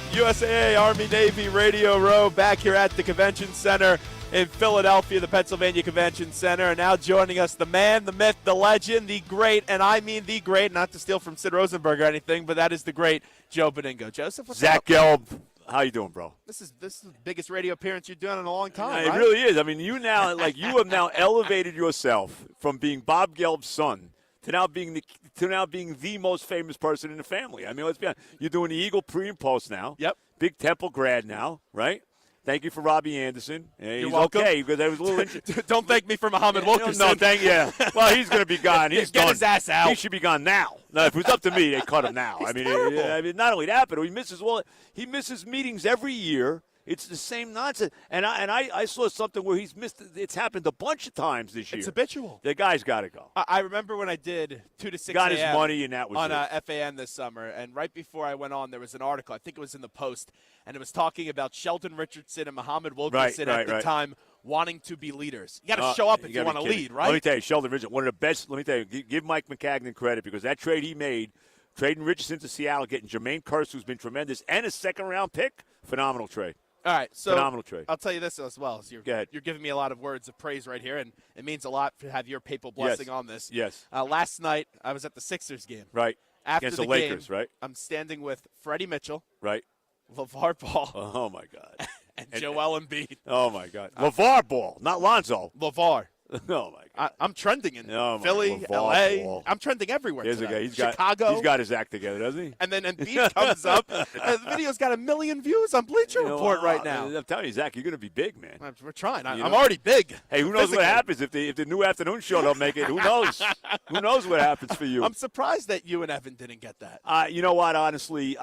USAA Army Navy Radio Row back here at the Convention Center in Philadelphia, the Pennsylvania Convention Center. And now joining us, the man, the myth, the legend, the great, and I mean the great, not to steal from Sid Rosenberg or anything, but that is the great Joe Benigno. Joseph, what's Zach up? Gelb, how you doing, bro? This is the biggest radio appearance you've done in a long time, It right? really is. I mean, you have now elevated yourself from being Bob Gelb's son to now being the most famous person in the family. I mean, let's be honest. You're doing the Eagle pre and post now. Yep. Big Temple grad now, right? Thank you for Robbie Anderson. He's You're welcome. okay because I was a little interested. Don't thank me for Muhammad Wilkerson. No, thank you. Well, he's going to be gone. He's Get done. his ass out. He should be gone now. No, if it was up to me, they cut him now. He's terrible. I mean, not only that, but he misses meetings every year. It's the same nonsense. And I saw something where he's missed. It's happened a bunch of times this year. It's habitual. The guy's got to go. I remember when I did 2 to 6 Got his a.m. money, and that was on it. FAN this summer, and right before I went on, there was an article. I think it was in the Post, and it was talking about Sheldon Richardson and Muhammad Wilkerson at the time wanting to be leaders. You got to show up if you want to lead, right? Let me tell you, Sheldon Richardson, one of the best. Let me tell you, give Mike McCagnon credit because that trade he made, trading Richardson to Seattle, getting Jermaine Kearse, who's been tremendous, and a second-round pick, phenomenal trade. All right, so phenomenal trade. I'll tell you this as well. So you're giving me a lot of words of praise right here, and it means a lot to have your papal blessing on this. Yes. Last night, I was at the Sixers game. Right. After Against the Lakers, game, right? I'm standing with Freddie Mitchell. Right. LeVar Ball. Oh, my God. and Joel Embiid. Oh, my God. LeVar Ball, not Lonzo. LeVar. Oh, my God. I'm trending in Philly, LeVar L.A. Ball. I'm trending everywhere today. Chicago. He's got his act together, doesn't he? And then Embiid comes up. The video's got 1 million views on Bleacher Report right now. I'm telling you, Zach, you're going to be big, man. We're trying. I'm already big. Hey, who knows what happens if the new afternoon show don't make it? Who knows? Who knows what happens for you? I'm surprised that you and Evan didn't get that. You know what? Honestly,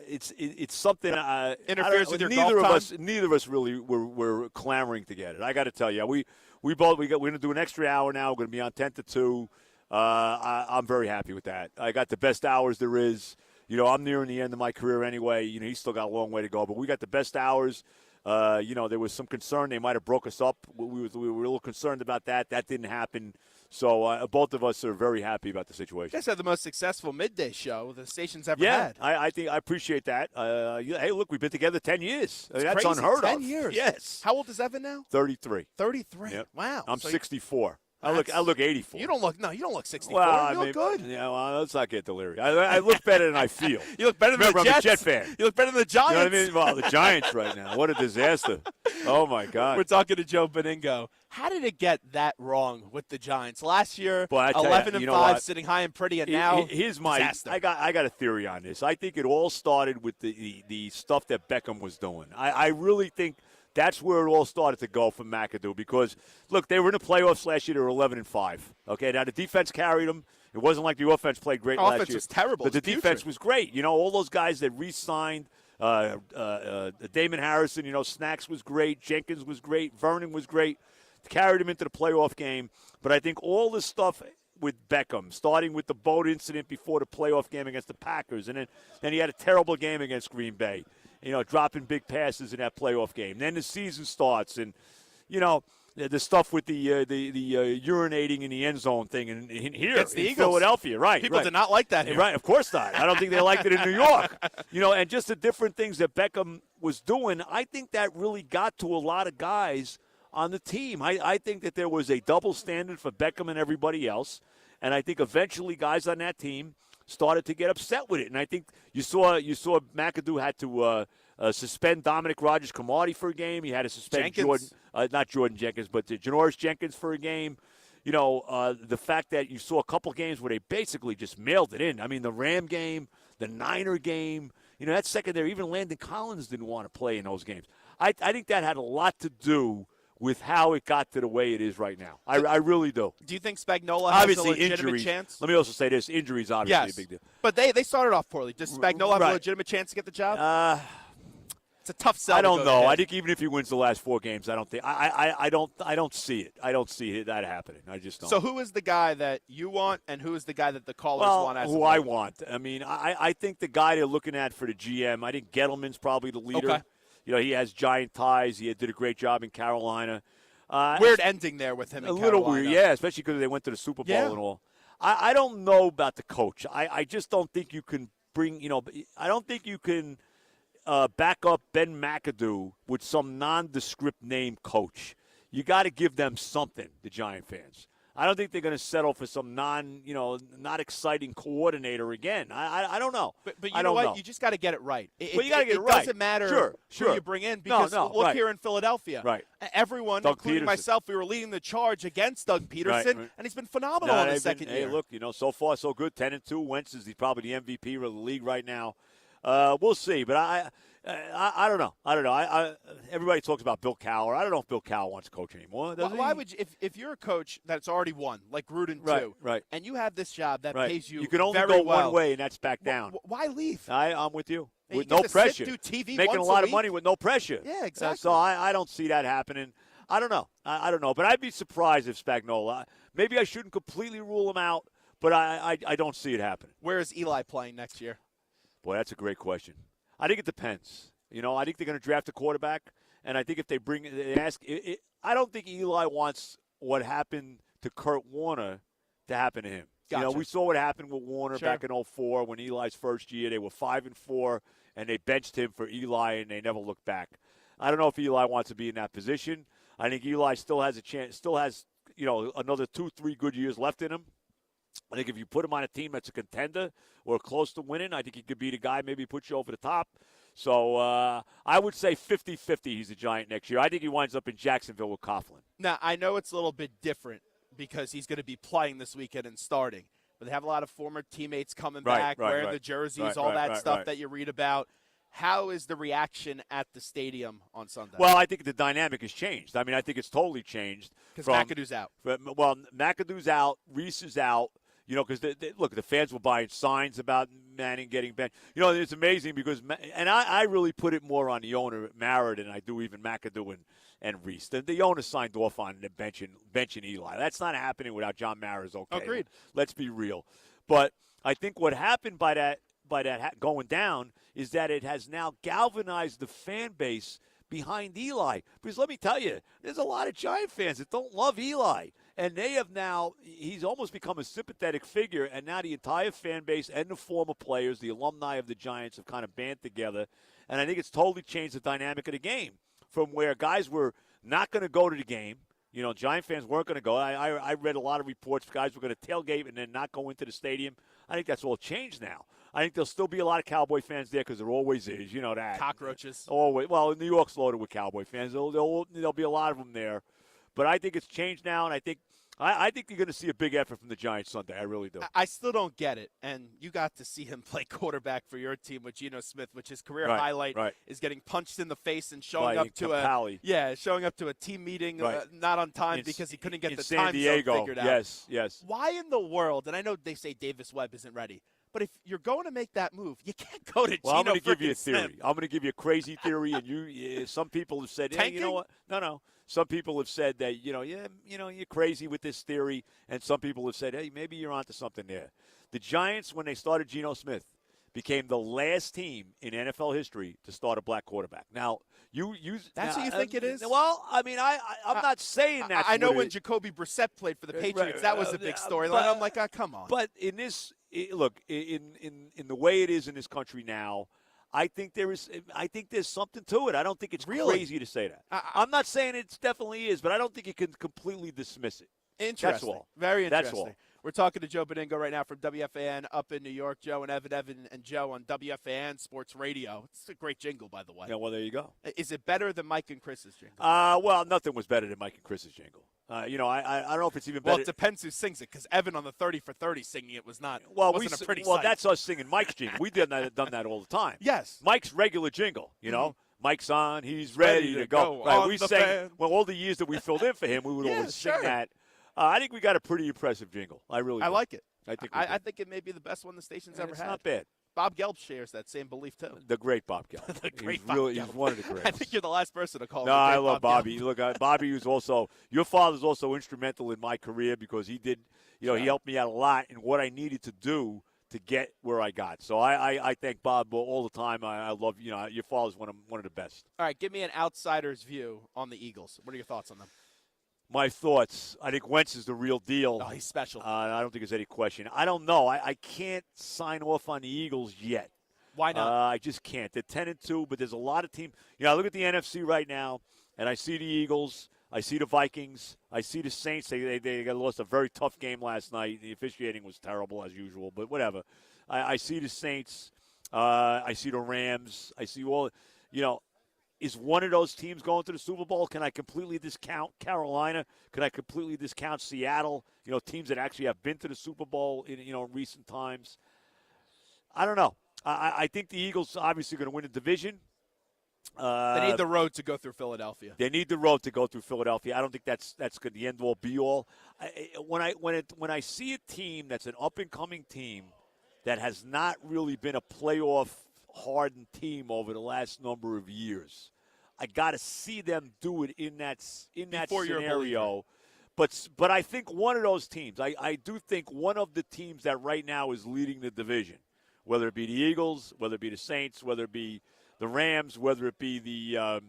it's something interferes with your neither golf of us. Neither of us really were clamoring to get it. I got to tell you, we're going to do an extra hour now. We're going to be on 10 to 2. I'm very happy with that. I got the best hours there is. You know, I'm nearing the end of my career anyway. You know, he's still got a long way to go, but we got the best hours. You know, there was some concern they might have broke us up. We were a little concerned about that. That didn't happen. So both of us are very happy about the situation. You guys had the most successful midday show the station's ever had. I think I appreciate that. Hey, look, we've been together 10 years. That's crazy. unheard of. 10 years. Yes. How old is Evan now? 33. 33. Yep. Wow. I'm 64. I look 84. You don't look 64. Well, you look good. Yeah, well, let's not get delirious. I look better than I feel. You look better than the Jets. I'm a Jet fan. You look better than the Giants. You know what I mean? Well, the Giants right now. What a disaster. Oh, my God. We're talking to Joe Benigno. How did it get that wrong with the Giants? Last year, 11-5, sitting high and pretty, and now disaster. I got a theory on this. I think it all started with the stuff that Beckham was doing. I really think that's where it all started to go for McAdoo because, look, they were in the playoffs last year. They were 11-5. Okay, now the defense carried them. It wasn't like the offense played great last year. Offense was terrible. But the defense was great. You know, all those guys that re-signed, Damon Harrison, you know, Snacks was great. Jenkins was great. Vernon was great. Carried him into the playoff game. But I think all this stuff with Beckham, starting with the boat incident before the playoff game against the Packers, and then he had a terrible game against Green Bay, you know, dropping big passes in that playoff game. Then the season starts, and, you know, the stuff with the urinating in the end zone thing in here in Philadelphia, right? People did not like that here. Right, of course not. I don't think they liked it in New York. You know, and just the different things that Beckham was doing, I think that really got to a lot of guys on the team. I think that there was a double standard for Beckham and everybody else, and I think eventually guys on that team started to get upset with it. And I think you saw McAdoo had to suspend Dominic Rodgers-Cromartie for a game. He had to suspend not Jordan Jenkins, but Janoris Jenkins for a game. You know, the fact that you saw a couple games where they basically just mailed it in. I mean, the Ram game, the Niner game, you know, that secondary, even Landon Collins didn't want to play in those games. I think that had a lot to do with how it got to the way it is right now. I really do. Do you think Spagnuolo has a legitimate injuries, chance? Let me also say this. Injuries, obviously, a big deal. But they started off poorly. Does Spagnuolo have a legitimate chance to get the job? It's a tough sell. I don't know. I think even if he wins the last 4 games, I don't think I don't see it. I don't see that happening. I just don't. So who is the guy that you want, and who is the guy that the callers want? Who I want. I mean, I think the guy they're looking at for the GM. I think Gettleman's probably the leader. Okay. You know, he has giant ties. He did a great job in Carolina. Weird ending there with him in Carolina. A little weird, yeah, especially because they went to the Super Bowl and all. I don't know about the coach. I just don't think you can bring, you know, I don't think you can back up Ben McAdoo with some nondescript name coach. You got to give them something, the Giant fans. I don't think they're going to settle for some not exciting coordinator again. I don't know. But you know what? You just got to get it right. You got to get it right. It doesn't matter who you bring in because look here in Philadelphia. Right. Everyone, including myself, we were leading the charge against Doug Peterson, and he's been phenomenal in his second year. Hey, look, so far so good. 10-2. Wentz is probably the MVP of the league right now. We'll see, but I don't know. Everybody talks about Bill Cowher. I don't know if Bill Cowher wants to coach anymore. Why would you, if you're a coach that's already won, like Gruden too, and you have this job that pays you, you can only very go well, one way, and that's back down. Why leave? I'm with you. With you no pressure, do TV making a once lot a of money with no pressure. Yeah, exactly. So I don't see that happening. I don't know. I don't know, but I'd be surprised if Spagnuolo. Maybe I shouldn't completely rule him out, but I don't see it happening. Where is Eli playing next year? Boy, that's a great question. I think it depends. I think they're going to draft a quarterback, and I think if they I don't think Eli wants what happened to Kurt Warner to happen to him. Gotcha. We saw what happened with Warner back in 2004 when Eli's first year. They were 5-4, and they benched him for Eli, and they never looked back. I don't know if Eli wants to be in that position. I think Eli still has a chance, still has another 2-3 good years left in him. I think if you put him on a team that's a contender or close to winning, I think he could be the guy, maybe put you over the top. So I would say 50-50 he's a Giant next year. I think he winds up in Jacksonville with Coughlin. Now, I know it's a little bit different because he's going to be playing this weekend and starting. But they have a lot of former teammates coming back, wearing the jerseys, all that stuff that you read about. How is the reaction at the stadium on Sunday? Well, I think the dynamic has changed. I mean, I think it's totally changed. Because McAdoo's out. Well, McAdoo's out. Reese is out. Because look, the fans were buying signs about Manning getting benched. It's amazing because, and I really put it more on the owner, Mara, than I do even McAdoo and Reese. The owner signed off on the benching Eli. That's not happening without John Mara's okay. Agreed. Let's be real. But I think what happened by that going down is that it has now galvanized the fan base behind Eli. Because let me tell you, there's a lot of Giant fans that don't love Eli. And they have now, he's almost become a sympathetic figure, and now the entire fan base and the former players, the alumni of the Giants, have kind of band together. And I think it's totally changed the dynamic of the game from where guys were not going to go to the game. Giant fans weren't going to go. I read a lot of reports. Guys were going to tailgate and then not go into the stadium. I think that's all changed now. I think there'll still be a lot of Cowboy fans there because there always is. You know that. Cockroaches. Always. Well, New York's loaded with Cowboy fans. There'll be a lot of them there. But I think it's changed now, and I think you're going to see a big effort from the Giants Sunday. I really do. I still don't get it. And you got to see him play quarterback for your team with Geno Smith, which his career highlight is getting punched in the face and showing up to a team meeting not on time because he couldn't get the time zone figured out. Yes. Why in the world? And I know they say Davis Webb isn't ready. But if you're going to make that move, you can't go to Geno. I'm going to give you a Smith. theory. I'm going to give you a crazy theory, and some people have said, hey, you know what? No. Some people have said that, you're crazy with this theory, and some people have said, hey, maybe you're onto something there. The Giants, when they started Geno Smith, became the last team in NFL history to start a black quarterback. Now, that's what you think it is? Well, I mean, I'm not saying that. I know when Jacoby Brissett played for the Patriots, that was a big storyline. I'm like, come on. But in this, look, in the way it is in this country now, I think there's something to it. I don't think it's crazy to say that. I'm not saying it definitely is, but I don't think you can completely dismiss it. Interesting. That's all. Very interesting. That's all. We're talking to Joe Benigno right now from WFAN up in New York. Joe and Evan and Joe on WFAN Sports Radio. It's a great jingle, by the way. Yeah, well, there you go. Is it better than Mike and Chris's jingle? Well, nothing was better than Mike and Chris's jingle. I don't know if it's even better. Well, it depends who sings it, because Evan on the 30 for 30 singing it wasn't a pretty sight. That's us singing Mike's jingle. We've done that all the time. Yes. Mike's regular jingle, Mike's on, he's ready to go. Right, we sang, all the years that we filled in for him, we would always sing that. I think we got a pretty impressive jingle. I really do. I like it. I think it may be the best one the station's ever had. It's not bad. Bob Gelb shares that same belief, too. The great Bob Gelb. He's one of the greats. I think you're the last person to call him. No, I love Bob Bobby. Look, Bobby was also – your father's also instrumental in my career because he did – he helped me out a lot in what I needed to do to get where I got. So I thank Bob all the time. I love – your father's one of the best. All right, give me an outsider's view on the Eagles. What are your thoughts on them? My thoughts, I think Wentz is the real deal. Oh, he's special. I don't think there's any question. I don't know. I can't sign off on the Eagles yet. Why not? I just can't. They're 10-2, but there's a lot of teams. I look at the NFC right now, and I see the Eagles. I see the Vikings. I see the Saints. They lost a very tough game last night. The officiating was terrible as usual, but whatever. I see the Saints. I see the Rams. I see all. Is one of those teams going to the Super Bowl? Can I completely discount Carolina? Can I completely discount Seattle? Teams that actually have been to the Super Bowl in recent times. I don't know. I think the Eagles obviously going to win the division. They need the road to go through Philadelphia. They need the road to go through Philadelphia. I don't think that's good. The end all be all. When I see a team that's an up and coming team that has not really been a playoff hardened team over the last number of years, I got to see them do it in that scenario. But I think one of those teams. I do think one of the teams that right now is leading the division, whether it be the Eagles, whether it be the Saints, whether it be the Rams, whether it be the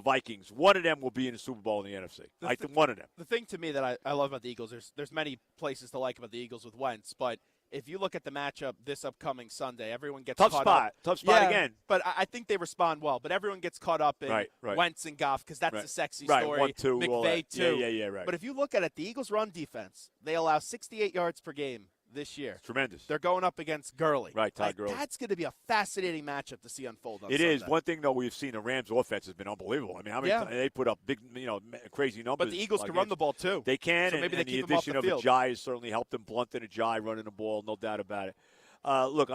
Vikings, one of them will be in the Super Bowl in the NFC. I think one of them. The thing to me that I love about the Eagles, there's many places to like about the Eagles with Wentz, but if you look at the matchup this upcoming Sunday, everyone gets caught up. Tough spot again. But I think they respond well. But everyone gets caught up in Wentz and Goff because that's the sexy story. 1-2, McVay, too. Yeah, right. But if you look at it, the Eagles' run defense, they allow 68 yards per game this year. Tremendous. They're going up against Gurley. Right, Todd Gurley. That's going to be a fascinating matchup to see unfold on It Sunday. is. One thing, though, we've seen the Rams' offense has been unbelievable. I mean, how many they put up big, crazy numbers. But the Eagles can run the ball, too. They can, so maybe and they keep the them off addition the of field. Ajayi has certainly helped them. Blunt and Ajayi running the ball, no doubt about it. Look,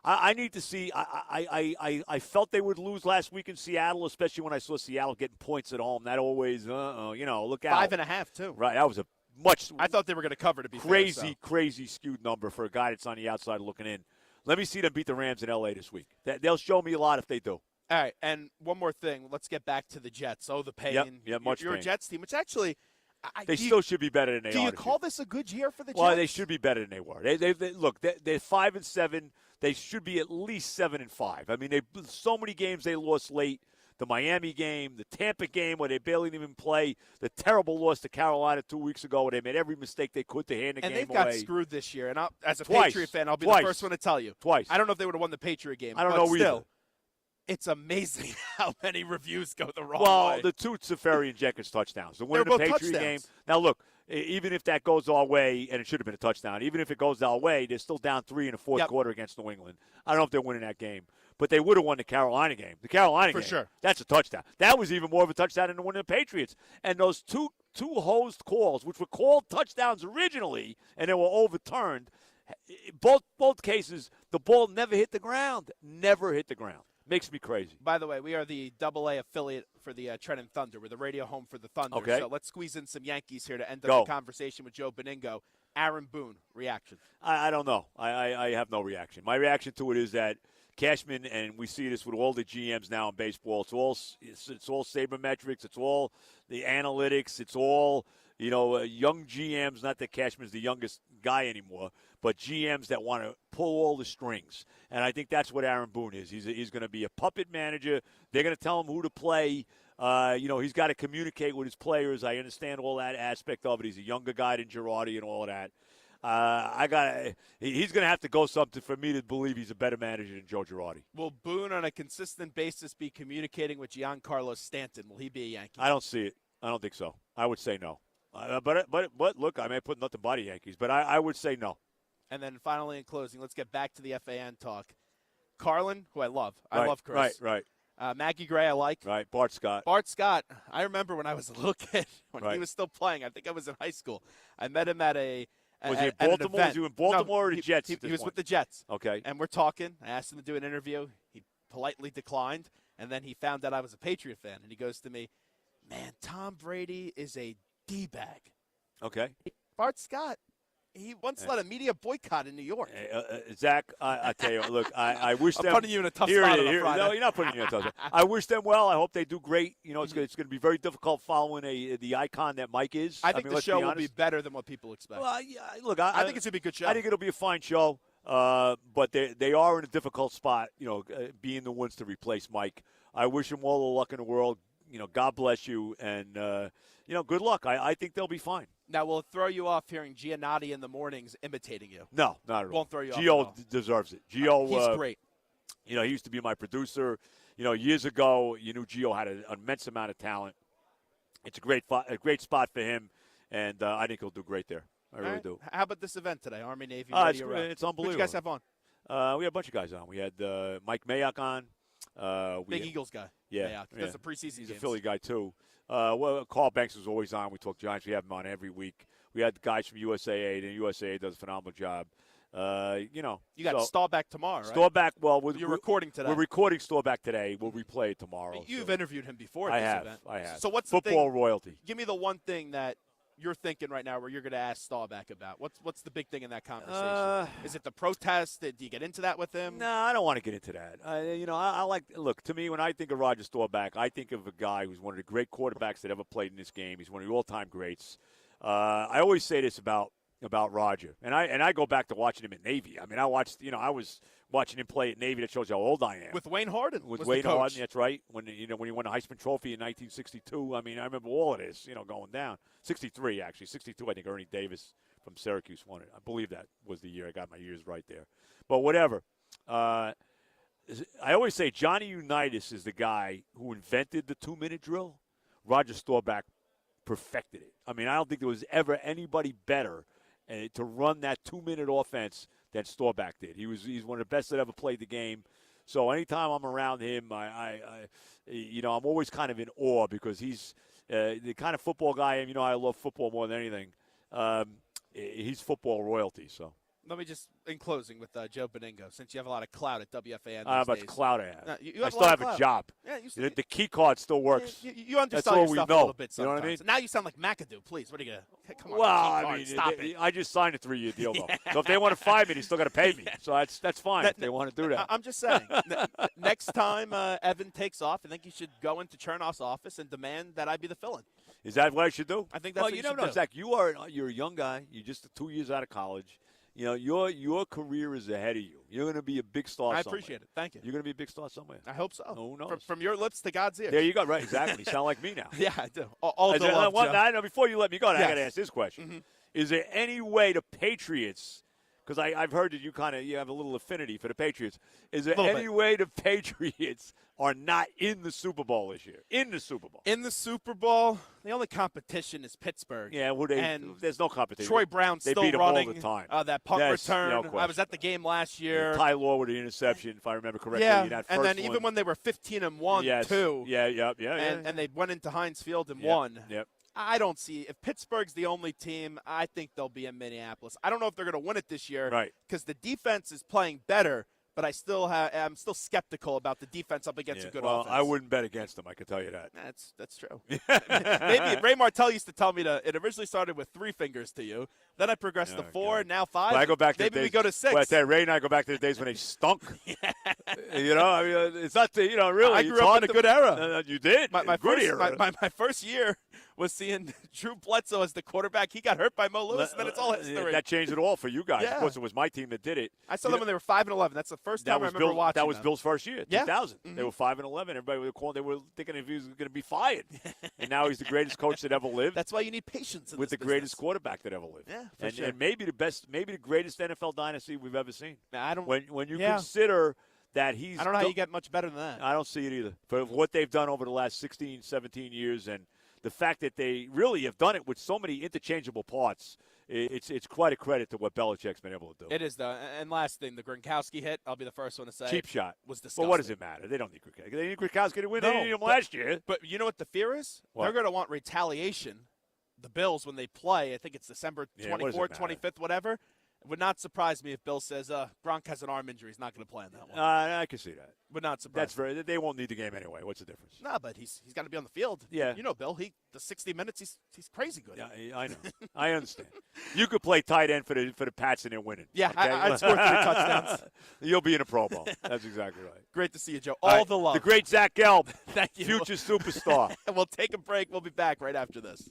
I need to see. I felt they would lose last week in Seattle, especially when I saw Seattle getting points at home. That always, look out. 5.5 too. Right, that was a I thought they were going to cover. To be crazy, fair, crazy skewed number for a guy that's on the outside looking in. Let me see them beat the Rams in L.A. this week. They'll show me a lot if they do. All right, and one more thing. Let's get back to the Jets. Oh, the pain. Yep, much You're pain. a Jets team, which actually. They still should be better than they are. Do you call this a good year for the Jets? Well, they should be better than they were. Look, they're 5-7. They should be at least 7-5. I mean, so many games they lost late. The Miami game, the Tampa game where they barely even play, the terrible loss to Carolina 2 weeks ago where they made every mistake they could to hand the game away. And they've got screwed this year. And as a Twice. Patriot fan, I'll be the first one to tell you. Twice. I don't know if they would have won the Patriot game. I don't know still, either. It's amazing how many reviews go the wrong way. Well, the two Safari and Jenkins touchdowns. The winner of the Patriot game. Now, look, even if that goes our way, and it should have been a touchdown, even if it goes our way, they're still down 3 in the fourth quarter against New England. I don't know if they're winning that game. But they would have won the Carolina game. The Carolina game, for sure. That's a touchdown. That was even more of a touchdown than the one of the Patriots. And those two hosed calls, which were called touchdowns originally, and they were overturned, both cases, the ball never hit the ground. Never hit the ground. Makes me crazy. By the way, we are the AA affiliate for the Trenton Thunder. We're the radio home for the Thunder. Okay. So let's squeeze in some Yankees here to end up the conversation with Joe Benigno. Aaron Boone, reaction? I don't know. I have no reaction. My reaction to it is that Cashman, and we see this with all the GMs now in baseball, it's all sabermetrics, it's all the analytics, it's all, young GMs, not that Cashman's the youngest guy anymore, but GMs that want to pull all the strings. And I think that's what Aaron Boone is. He's going to be a puppet manager. They're going to tell him who to play. He's got to communicate with his players. I understand all that aspect of it. He's a younger guy than Girardi and all of that. He's going to have to go something for me to believe he's a better manager than Joe Girardi. Will Boone, on a consistent basis, be communicating with Giancarlo Stanton? Will he be a Yankee? I don't see it. I don't think so. I would say no. But look, I may put nothing by the Yankees, but I would say no. And then finally, in closing, let's get back to the FAN talk. Carlin, who I love. I love Chris. Right. Maggie Gray, I like. Right. Bart Scott, I remember when I was a little kid, when he was still playing. I think I was in high school. I met him at a Was he in Baltimore? Was he in Baltimore or the Jets? He was with the Jets. Okay. And we're talking. I asked him to do an interview. He politely declined. And then he found out I was a Patriot fan. And he goes to me, man, Tom Brady is a D-bag. Okay. Bart Scott, he once led a media boycott in New York. Zach, I tell you, look, I wish I'm them. putting you in a tough spot on a Friday. No, you're not putting me in a tough spot. I wish them well. I hope they do great. It's going to be very difficult following the icon that Mike is. I think the show will be better than what people expect. Well, look, I think it's going to be a good show. I think it'll be a fine show. But they are in a difficult spot, being the ones to replace Mike. I wish them all the luck in the world. God bless you, and good luck. I think they'll be fine. Now, will it throw you off hearing Giannotti in the mornings imitating you? No, not at all. Won't throw you off. Gio deserves it. Gio, he's great. He used to be my producer. Years ago, you knew Gio had an immense amount of talent. It's a great spot for him, and I think he'll do great there. I really do. How about this event today, Army Navy? It's unbelievable. Who'd you guys have on? We had a bunch of guys on. We had Mike Mayock on. Big Eagles guy. Yeah. He does the preseason He's games. a Philly guy, too. Carl Banks was always on. We talk Giants. We have him on every week. We had the guys from USAA. The USAA does a phenomenal job. You got Staubach tomorrow, right? Staubach, you're recording today. We're recording Staubach today. We'll replay it tomorrow. You've interviewed him before at this event. I have. So what's football the thing, royalty? Give me the one thing that you're thinking right now where you're going to ask Staubach about. What's the big thing in that conversation? Is it the protest? Do you get into that with him? No, I don't want to get into that. I like – look, to me, when I think of Roger Staubach, I think of a guy who's one of the great quarterbacks that ever played in this game. He's one of the all-time greats. I always say this about Roger, and I go back to watching him at Navy. I mean, I was watching him play at Navy. That shows you how old I am. With Wayne Harden. With Wayne Harden, that's right. When he won the Heisman Trophy in 1962. I mean, I remember all of this, going down. 63, actually. 62, I think Ernie Davis from Syracuse won it. I believe that was the year. I got my years right there. But whatever. I always say Johnny Unitas is the guy who invented the 2-minute drill. Roger Staubach perfected it. I mean, I don't think there was ever anybody better to run that 2-minute offense than Staubach did. He's one of the best that ever played the game. So anytime I'm around him, I'm always kind of in awe because he's the kind of football guy. I love football more than anything. He's football royalty. So. Let me just, in closing, with Joe Benigno, since you have a lot of clout at WFAN How these much days. clout I have? No, I still have a job. Yeah, the key card still works. You undersell That's all yourself we know. a little bit sometimes. You know what I mean? Now you sound like McAdoo. Please, what are you going to – come on. Well, I mean, stop it. I just signed a 3-year deal, though. So if they want to fire me, they still got to pay me. So that's fine if they want to do that. I'm just saying, next time Evan takes off, I think you should go into Chernoff's office and demand that I be the fill-in. Is that what I should do? I think that's what you should do. Zach, you're a young guy. You're just 2 years out of college. Your career is ahead of you. You're going to be a big star somewhere. I appreciate it. Thank you. You're going to be a big star somewhere. I hope so. Who knows? From your lips to God's ears. There you go. Right, exactly. You sound like me now. Yeah, I do. All the love, Joe. I know, before you let me go, I got to ask this question. Mm-hmm. Is there any way the Patriots – because I've heard that you have a little affinity for the Patriots. Is there any way the Patriots are not in the Super Bowl this year? In the Super Bowl. In the Super Bowl, the only competition is Pittsburgh. Yeah, there's no competition. Troy Brown's they still beat them running all the time. That punt return. No I was at the game last year. Ty Law with the interception, if I remember correctly. Yeah, and then even when they were 15-1, too. Yeah. And they went into Heinz Field and won. Yep. I don't see – if Pittsburgh's the only team, I think they'll be in Minneapolis. I don't know if they're going to win it this year because the defense is playing better, but I'm still skeptical about the defense up against a good offense. I wouldn't bet against them, I can tell you that. That's true. Maybe Ray Martell used to tell me it originally started with 3 fingers to you. Then I progressed to 4, now 5. Well, I go back to maybe we go to 6. Well, I tell you, Ray and I go back to the days when they stunk. It's not really. I grew up in a good era. You did. My good era. My first year was seeing Drew Bledsoe as the quarterback. He got hurt by Mo Lewis, and then it's all history. That changed it all for you guys. Yeah. Of course, it was my team that did it. I saw them when they were 5-11. That's the first time I remember watching That was Bill's first year, 2000. Mm-hmm. They were 5-11. Everybody they were thinking if he was going to be fired. And now he's the greatest coach that ever lived. That's why you need patience in with this the greatest quarterback that ever lived. Yeah, sure. And maybe the greatest NFL dynasty we've ever seen. When you Yeah. consider that I don't know how you get much better than that. I don't see it either. For what they've done over the last 16, 17 years, and the fact that they really have done it with so many interchangeable parts, it's quite a credit to what Belichick's been able to do. It is, though. And last thing, the Gronkowski hit, I'll be the first one to say. Cheap shot. Was disgusting. But what does it matter? They don't need Gronkowski. They need Gronkowski to win. No, they needed him last year. But you know what the fear is? What? They're going to want retaliation. The Bills, when they play, I think it's December 24th, 25th, whatever. It would not surprise me if Bill says, Gronk has an arm injury. He's not going to play in that one. I can see that. Would not surprise me. They won't need the game anyway. What's the difference? No, but he's got to be on the field. Yeah. You know, Bill, the 60 minutes, he's crazy good. Yeah, I know. I understand. You could play tight end for the Pats and they're winning. Yeah, okay? I'd score 3 touchdowns. You'll be in a Pro Bowl. That's exactly right. Great to see you, Joe. All the love. The great Zach Gelb. Thank you. Future superstar. We'll take a break. We'll be back right after this.